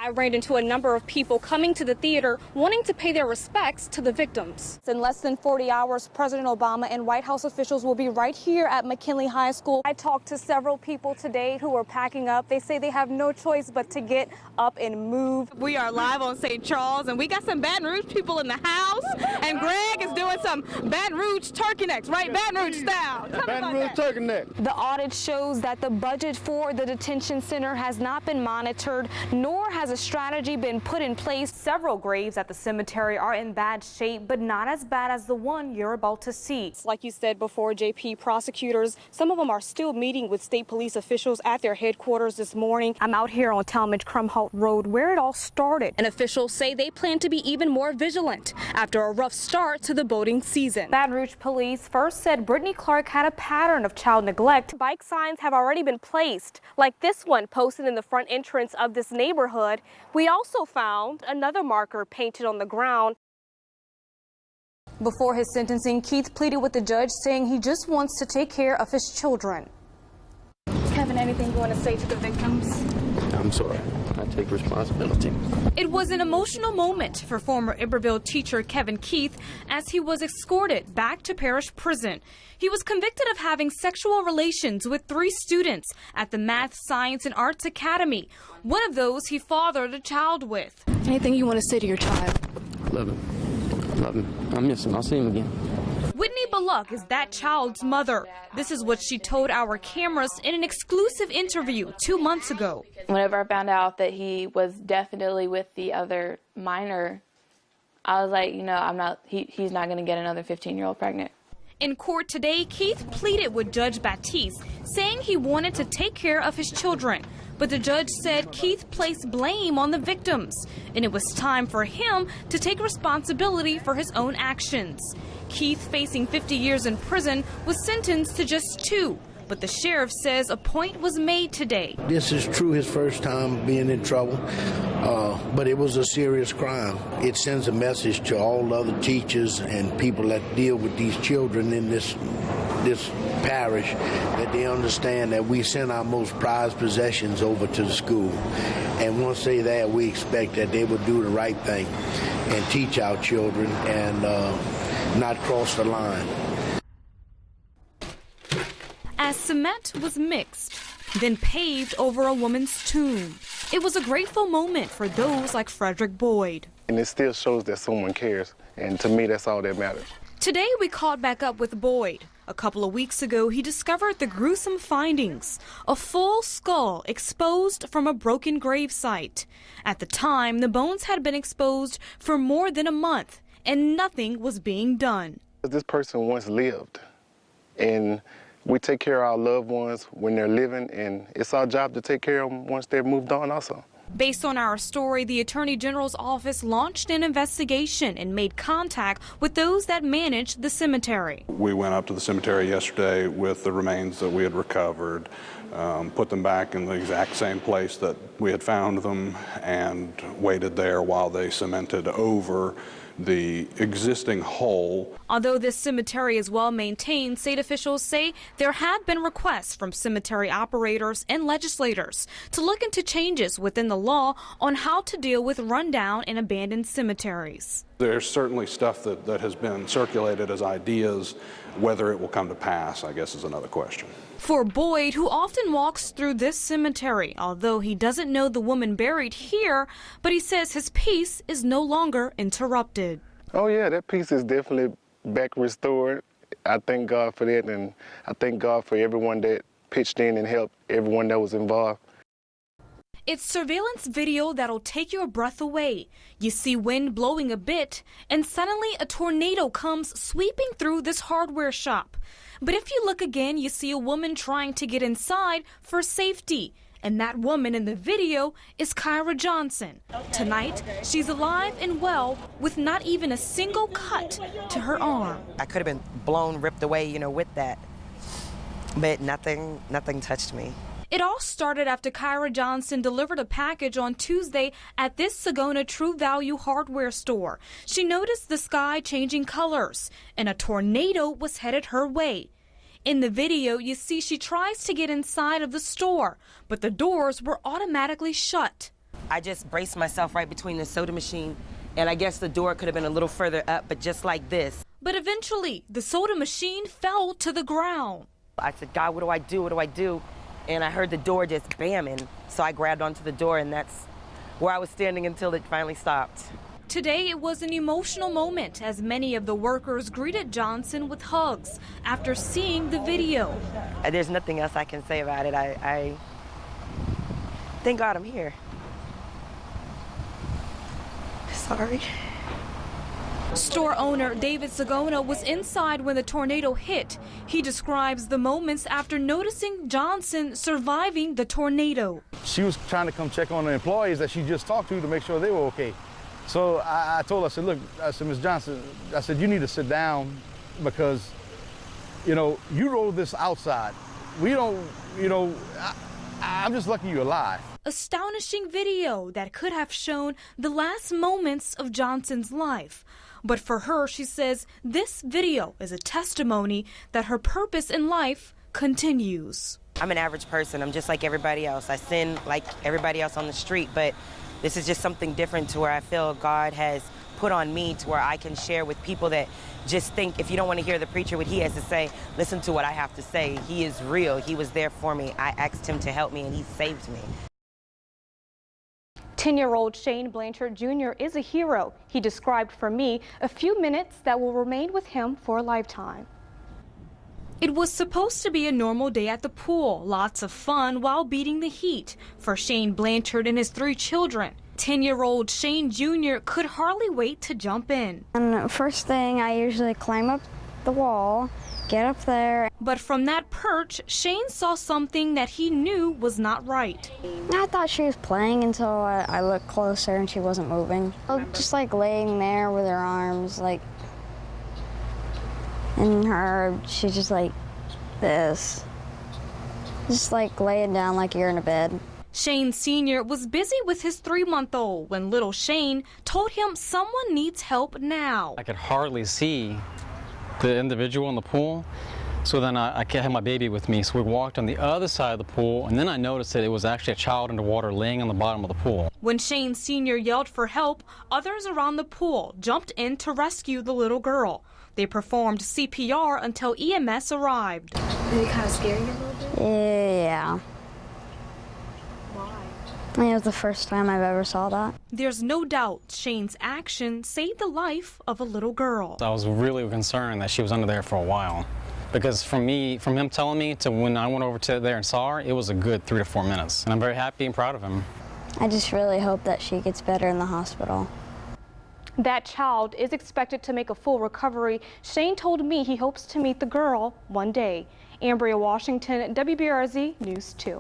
I ran into a number of people coming to the theater wanting to pay their respects to the victims. In less than 40 hours, President Obama and White House officials will be right here at McKinley High School. I talked to several people today who are packing up. They say they have no choice but to get up and move. We are live on St. Charles, and we got some Baton Rouge people in the house, and Greg is doing some Baton Rouge turkey necks, right? Baton Rouge style. Baton Rouge turkey neck. The audit shows that the budget for the detention center has not been monitored, nor has a strategy been put in place. Several graves at the cemetery are in bad shape, but not as bad as the one you're about to see. Like you said before, JP, prosecutors, some of them are still meeting with state police officials at their headquarters this morning. I'm out here on Talmadge-Krumholtz Road where it all started. And officials say they plan to be even more vigilant after a rough start to the boating season. Baton Rouge police first said Brittany Clark had a pattern of child neglect. Bike signs have already been placed, like this one posted in the front entrance of this neighborhood. We also found another marker painted on the ground. Before his sentencing, Keith pleaded with the judge, saying he just wants to take care of his children. Kevin, anything you want to say to the victims? I'm sorry. I take responsibility. It was an emotional moment for former Iberville teacher Kevin Keith as he was escorted back to parish prison. He was convicted of having sexual relations with 3 students at the Math, Science, and Arts Academy. One of those he fathered a child with. Anything you want to say to your child? Love him. Love him. I miss him. I'll see him again. Whitney Bullock is that child's mother. This is what she told our cameras in an exclusive interview 2 months ago. Whenever I found out that he was definitely with the other minor, I was like, you know, he's not going to get another 15-year-old pregnant. In court today, Keith pleaded with Judge Batiste, saying he wanted to take care of his children. But the judge said Keith placed blame on the victims, and it was time for him to take responsibility for his own actions. Keith, facing 50 years in prison, was sentenced to just 2. But the sheriff says a point was made today. This is true his first time being in trouble, but it was a serious crime. It sends a message to all other teachers and people that deal with these children in this parish that they understand that we send our most prized possessions over to the school. And once they're there, we expect that they will do the right thing and teach our children and not cross the line. As cement was mixed, then paved over a woman's tomb. It was a grateful moment for those like Frederick Boyd. And it still shows that someone cares, and to me that's all that matters. Today we caught back up with Boyd. A couple of weeks ago he discovered the gruesome findings, a full skull exposed from a broken grave site. At the time, the bones had been exposed for more than a month, and nothing was being done. This person once lived, and we take care of our loved ones when they're living, and it's our job to take care of them once they're moved on also. Based on our story, the Attorney General's office launched an investigation and made contact with those that manage the cemetery. We went up to the cemetery yesterday with the remains that we had recovered, put them back in the exact same place that we had found them, and waited there while they cemented over the existing hole. Although this cemetery is well maintained, state officials say there have been requests from cemetery operators and legislators to look into changes within the law on how to deal with rundown and abandoned cemeteries. There's certainly stuff that has been circulated as ideas. Whether it will come to pass, I guess, is another question. For Boyd, who often walks through this cemetery, although he doesn't know the woman buried here, but he says his peace is no longer interrupted. Oh yeah, that piece is definitely back restored. I thank God for that, and I thank God for everyone that pitched in and helped everyone that was involved. It's surveillance video that'll take your breath away. You see wind blowing a bit, and suddenly a tornado comes sweeping through this hardware shop. But if you look again, you see a woman trying to get inside for safety. And that woman in the video is Kyra Johnson. Tonight, she's alive and well with not even a single cut to her arm. I could have been blown, ripped away, with that. But nothing touched me. It all started after Kyra Johnson delivered a package on Tuesday at this Sagona True Value hardware store. She noticed the sky changing colors, and a tornado was headed her way. In the video, you see she tries to get inside of the store, but the doors were automatically shut. I just braced myself right between the soda machine, and I guess the door could have been a little further up, but just like this. But eventually, the soda machine fell to the ground. I said, God, what do I do? What do I do? And I heard the door just bamming, so I grabbed onto the door, and that's where I was standing until it finally stopped. Today, it was an emotional moment as many of the workers greeted Johnson with hugs after seeing the video. There's nothing else I can say about it. I thank God I'm here. Sorry. Store owner David Sagona was inside when the tornado hit. He describes the moments after noticing Johnson surviving the tornado. She was trying to come check on the employees that she just talked to make sure they were okay. So I told her, I said, look, I said, Ms. Johnson, I said, you need to sit down because, you know, you rolled this outside. We don't, you know, I'm just lucky you're alive. Astonishing video that could have shown the last moments of Johnson's life. But for her, she says, this video is a testimony that her purpose in life continues. I'm an average person. I'm just like everybody else. I sin like everybody else on the street, but this is just something different to where I feel God has put on me to where I can share with people that just think, if you don't want to hear the preacher, what he has to say, listen to what I have to say. He is real. He was there for me. I asked him to help me, and he saved me. 10-year-old Shane Blanchard Jr. is a hero. He described for me a few minutes that will remain with him for a lifetime. It was supposed to be a normal day at the pool, lots of fun while beating the heat for Shane Blanchard and his 3 children. 10-year-old Shane Jr. could hardly wait to jump in. And first thing, I usually climb up the wall, get up there. But from that perch, Shane saw something that he knew was not right. I thought she was playing until I looked closer and she wasn't moving. Just like laying there with her arms, like, and she's just like this. Just like laying down like you're in a bed. Shane Sr. was busy with his 3-month-old when little Shane told him someone needs help now. I could hardly see the individual in the pool, so then I had my baby with me, so we walked on the other side of the pool, and then I noticed that it was actually a child underwater laying on the bottom of the pool. When Shane Sr. yelled for help, others around the pool jumped in to rescue the little girl. They performed CPR until EMS arrived. Did it kind of scare you a little bit? Yeah. Why? It was the first time I've ever saw that. There's no doubt Shane's action saved the life of a little girl. I was really concerned that she was under there for a while, because from him telling me to when I went over to there and saw her, it was a good 3 to 4 minutes. And I'm very happy and proud of him. I just really hope that she gets better in the hospital. That child is expected to make a full recovery. Shane told me he hopes to meet the girl one day. Ambria, Washington, WBRZ News 2.